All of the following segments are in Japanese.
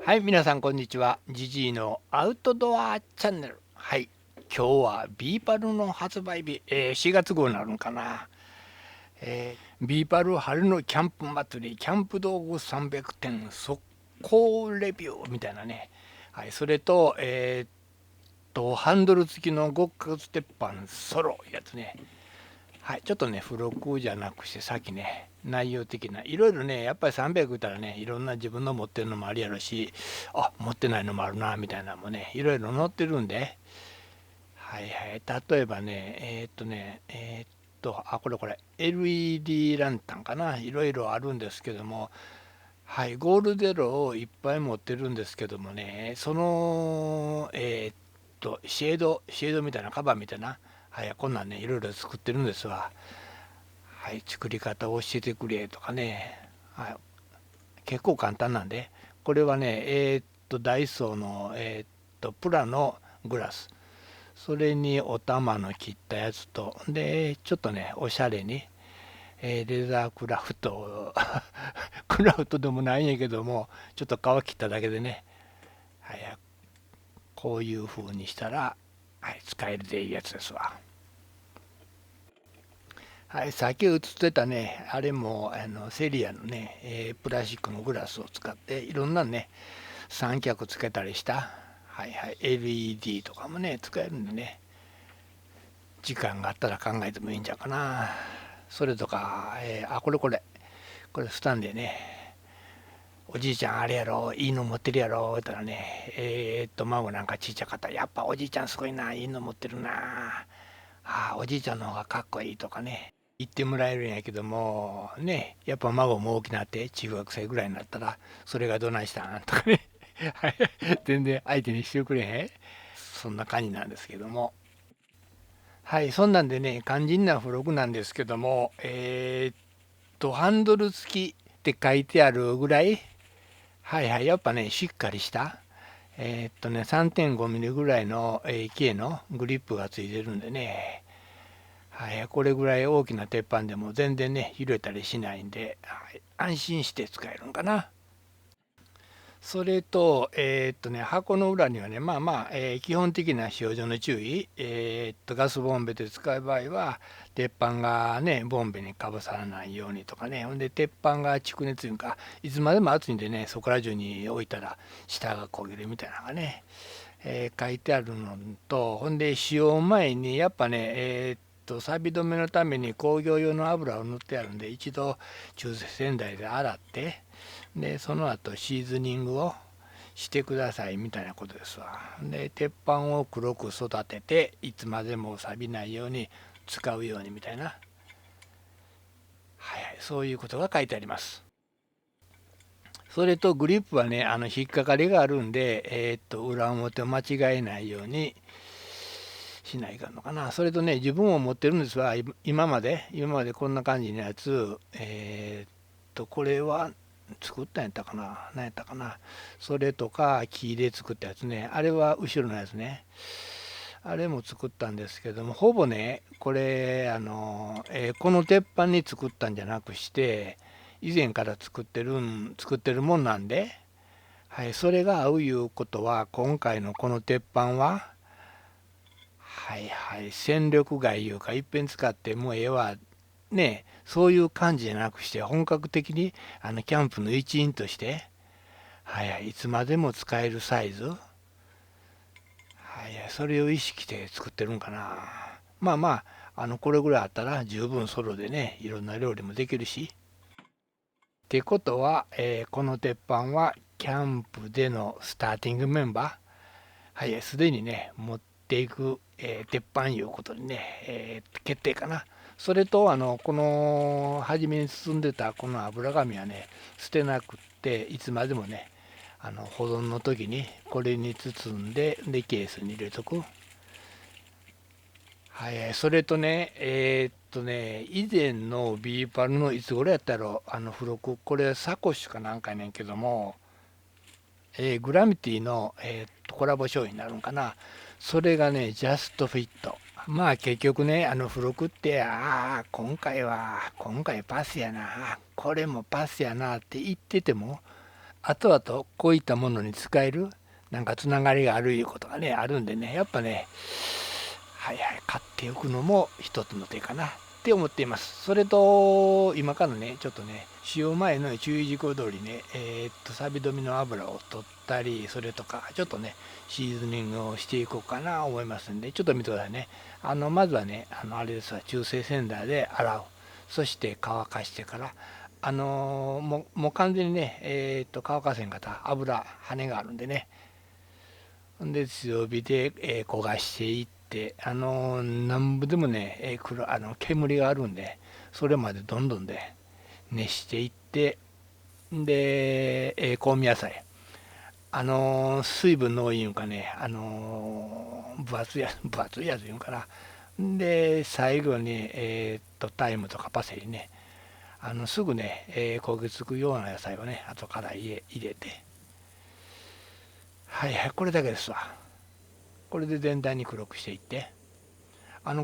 はい、皆さんこんにちは。ジジイのアウトドアチャンネル。はい、今日はビーパルの発売日、4月号になるのかな。ビーパル春のキャンプ祭り、キャンプ道具300点速攻レビューみたいなね。はい、それと、ハンドル付きの極角鉄板ソロやつね。はい、ちょっとね、付録じゃなくして、さっきね、内容的な、いろいろね、やっぱり300言ったらね、いろんな自分の持ってるのもあるやろし、あ、持ってないのもあるな、みたいなのもね、いろいろ載ってるんで、はいはい、例えばね、これ、LED ランタンかな、いろいろあるんですけども、はい、ゴールデロをいっぱい持ってるんですけどもね、その、シェードみたいな、カバーみたいな、はい、こんなんね、いろいろ作ってるんですわ。はい、作り方を教えてくれとかね、はい、結構簡単なんで、これはね、ダイソーの、プラのグラス、それにお玉の切ったやつと、で、ちょっとね、おしゃれに、レザークラフト、クラフトでもないんやけども、ちょっと皮切っただけでね、はい、こういう風にしたら、はい、使えるでいいやつですわ。はい、さっき映ってたね、あれもセリアのね、プラスチックのグラスを使っていろんなね、三脚つけたりした、はいはい、LED とかもね、使えるんでね、時間があったら考えてもいいんじゃうかな。それとか、これスタンでね、おじいちゃんあれやろ、いいの持ってるやろ、言ったらね、孫なんかちっちゃかったら、やっぱおじいちゃんすごいな、いいの持ってるな。ああ、おじいちゃんの方がかっこいいとかね、言ってもらえるんやけども、ね、やっぱ孫も大きなって、中学生ぐらいになったら、それがどないしたんとかね、はい、全然相手にしてくれへん。そんな感じなんですけども。はい、そんなんでね、肝心な付録なんですけども、ハンドル付きって書いてあるぐらい、はいはい、やっぱね、しっかりした、3.5ミリぐらいの AK のグリップがついてるんでね、はい、これぐらい大きな鉄板でも全然ね、揺れたりしないんで、はい、安心して使えるんかな。それと、箱の裏にはね、基本的な使用上の注意、ガスボンベで使う場合は、鉄板がね、ボンベにかぶさらないようにとかね、ほんで、鉄板が蓄熱いうか、いつまでも熱いんでね、そこら中に置いたら、下が焦げるみたいなのがね、書いてあるのと、ほんで、使用前に、やっぱね、錆止めのために工業用の油を塗ってあるんで、一度中洗剤で洗って、でその後シーズニングをしてくださいみたいなことですわ。で鉄板を黒く育てていつまでも錆びないように使うようにみたいな、はいはい、そういうことが書いてあります。それとグリップはね、引っかかりがあるんで、裏表を間違えないようにしないかんのかな。それとね、自分も持ってるんですが、今までこんな感じのやつ、これは作ったんやったかな、何やったかな。それとか、木で作ったやつね、あれは後ろのやつね。あれも作ったんですけども、ほぼね、これ、この鉄板に作ったんじゃなくして、以前から作ってるもんなんで、はい、それが合ういうことは、今回のこの鉄板は、はいはい、戦力外いうか、いっぺん使ってもうええわ、ね、そういう感じじゃなくして、本格的にキャンプの一員として、はいはい、いつまでも使えるサイズ、はいはい、それを意識して作ってるんかな。これぐらいあったら十分ソロでね、いろんな料理もできるし。ってことは、この鉄板はキャンプでのスターティングメンバー、はい、すでにね、持っていく、鉄板いうことでね、決定かな。それと、この、初めに包んでたこの油紙はね、捨てなくって、いつまでもね、保存の時にこれに包んで、で、ケースに入れとく。はい、それとね、以前のビーパルのいつ頃やったろう、付録、これサコッシュかなんかやねんけども、グラミティの、コラボ商品になるんかな。それがね、ジャストフィット。まあ結局ね、付録って、今回パスやな、これもパスやなって言ってても、後々こういったものに使えるなんかつながりがあるいうことがねあるんでね、やっぱね、はいはい、買っておくのも一つの手かなって思っています。それと今からねちょっとね使用前の注意事項通りね、錆止めの油を取ったり、それとかちょっとねシーズニングをしていこうかな思いますんで、ちょっと見てくださいね。まずはねあれですわ、中性洗剤で洗う。そして乾かしてから、もう完全にね、乾かせんかった油跳ねがあるんでね、で強火で、焦がしていって、なんぼでもね、煙があるんで、それまでどんどんで熱していって、で、香味野菜、水分の多いいうんかね、分厚いやついうんかな。で最後に、タイムとかパセリね、すぐね、焦げつくような野菜をね後から入れて、はいはい、これだけですわ。これで全体に黒くしていって、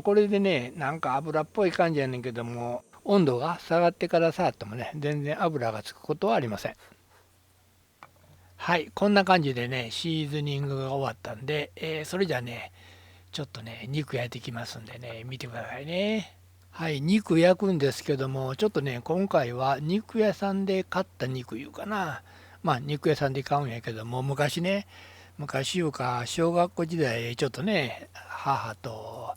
これでねなんか油っぽい感じやねんけども、温度が下がってから触ってもね全然油がつくことはありません。はい、こんな感じでねシーズニングが終わったんで、それじゃあねちょっとね肉焼いてきますんでね、見てくださいね。はい、肉焼くんですけども、ちょっとね今回は肉屋さんで買った肉いうかな、まあ肉屋さんで買うんやけども、昔いうか小学校時代ちょっとね母と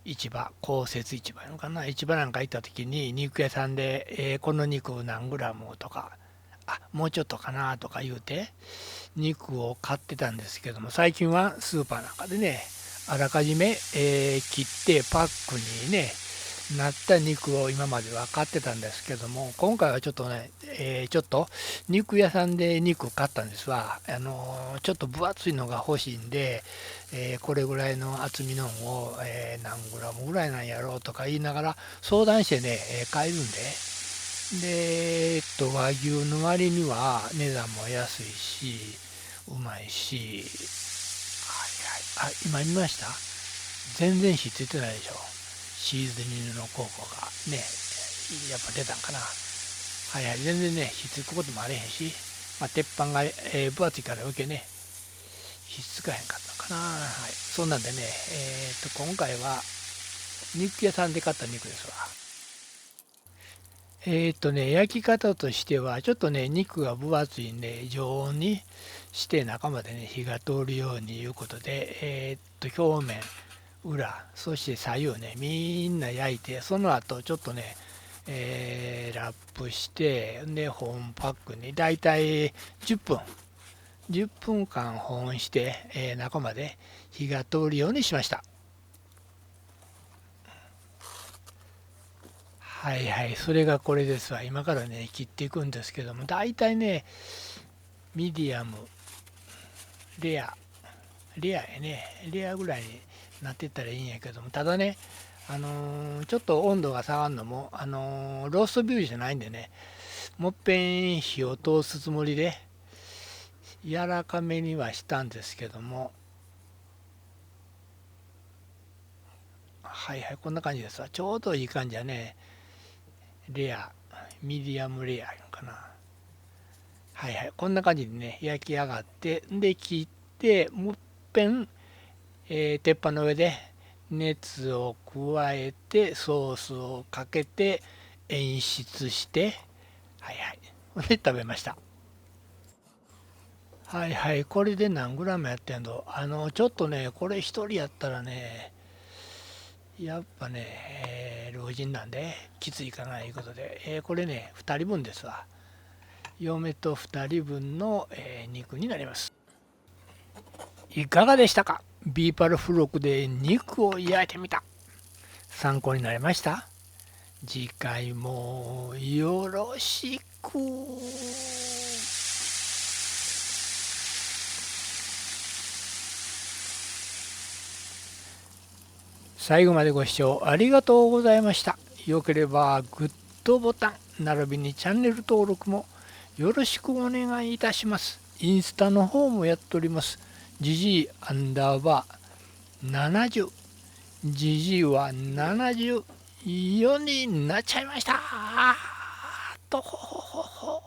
市場、公設市場いうのかな、市場なんか行った時に肉屋さんで、この肉何グラムとか、もうちょっとかなとか言うて肉を買ってたんですけども、最近はスーパーなんかでねあらかじめ、切ってパックにねなった肉を今までは買ってたんですけども、今回はちょっとね、ちょっと肉屋さんで肉買ったんですわ。ちょっと分厚いのが欲しいんで、これぐらいの厚みのを、何グラムぐらいなんやろうとか言いながら相談してね、買えるんで、和牛の割には値段も安いしうまいし、はいはい、今見ました？全然火ついてないでしょ。シーズニングの効果がね、やっぱ出たんかな。はいはい、全然ね、火つくこともあれへんし、鉄板が、分厚いから余計ね、火つかへんかったのかな。はい、そんなんでね、今回は肉屋さんで買った肉ですわ。焼き方としては、ちょっとね、肉が分厚いんで、常温にして中までね、火が通るようにいうことで、表面、裏、そして左右ね、みんな焼いて、その後ちょっとね、ラップして、で、保温パックにだいたい10分間保温して、中まで火が通るようにしました。はいはい、それがこれですわ。今からね、切っていくんですけども、だいたいね、ミディアム、レア、レアやね、レアぐらいになってったらいいんやけども、ただね、ちょっと温度が下がるのも、ローストビューじゃないんでね、もっぺん火を通すつもりで、柔らかめにはしたんですけども、はいはい、こんな感じですわ。ちょうどいい感じやね。レア、ミディアムレアいうのかな。はいはい、こんな感じでね、焼き上がって、で、切って、もっぺん、鉄板の上で熱を加えて、ソースをかけて、演出して、はいはい。で、食べました。はいはい、これで何グラムやってんの？ちょっとね、これ一人やったらね、やっぱね、老人なんできついかないうことで、これね、2人分ですわ。嫁と2人分の、肉になります。いかがでしたか？ビーパル付録で肉を焼いてみた。参考になりました？次回もよろしく。最後までご視聴ありがとうございました。よければグッドボタン並びにチャンネル登録もよろしくお願いいたします。インスタの方もやっております。ジジイアンダーバー70。ジジイは74になっちゃいました。とほほほほ。